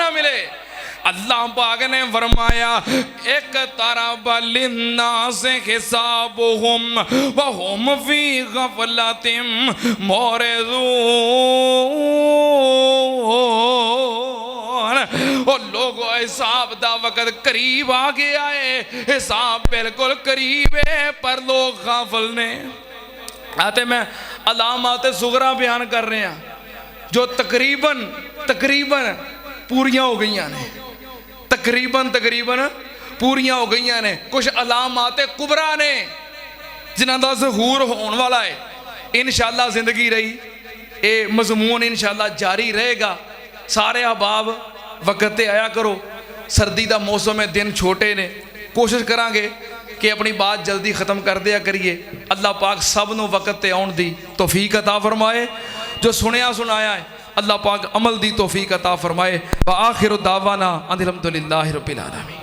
نہ ملے۔ اللہ پاک نے فرمایا اقترب للناس حسابهم وهم فی غفلۃ معرضون۔ اور لوگوں حساب دا وقت قریب آ گیا ہے، حساب بالکل قریب ہے پر لوگ غافل نے۔ آتے میں علامات صغرا بیان کر رہے ہیں جو تقریباً پوریاں ہو گئی ہیں، تقریباً پوریاں ہو گئی ہیں۔ کچھ علامات کبرا نے جنہاں دا ظہور ہون والا ہے۔ انشاءاللہ زندگی رہی اے مضمون انشاءاللہ جاری رہے گا۔ سارے احباب وقت تے آیا کرو، سردی دا موسم ہے، دن چھوٹے نے، کوشش کریں گے کہ اپنی بات جلدی ختم کر دیا کریے۔ اللہ پاک سب نو وقت تے آن دی توفیق عطا فرمائے، جو سنیا سنایا ہے اللہ پاک عمل دی توفیق عطا فرمائے۔ وآخر دعوانا ان الحمدللہ رب العالمین۔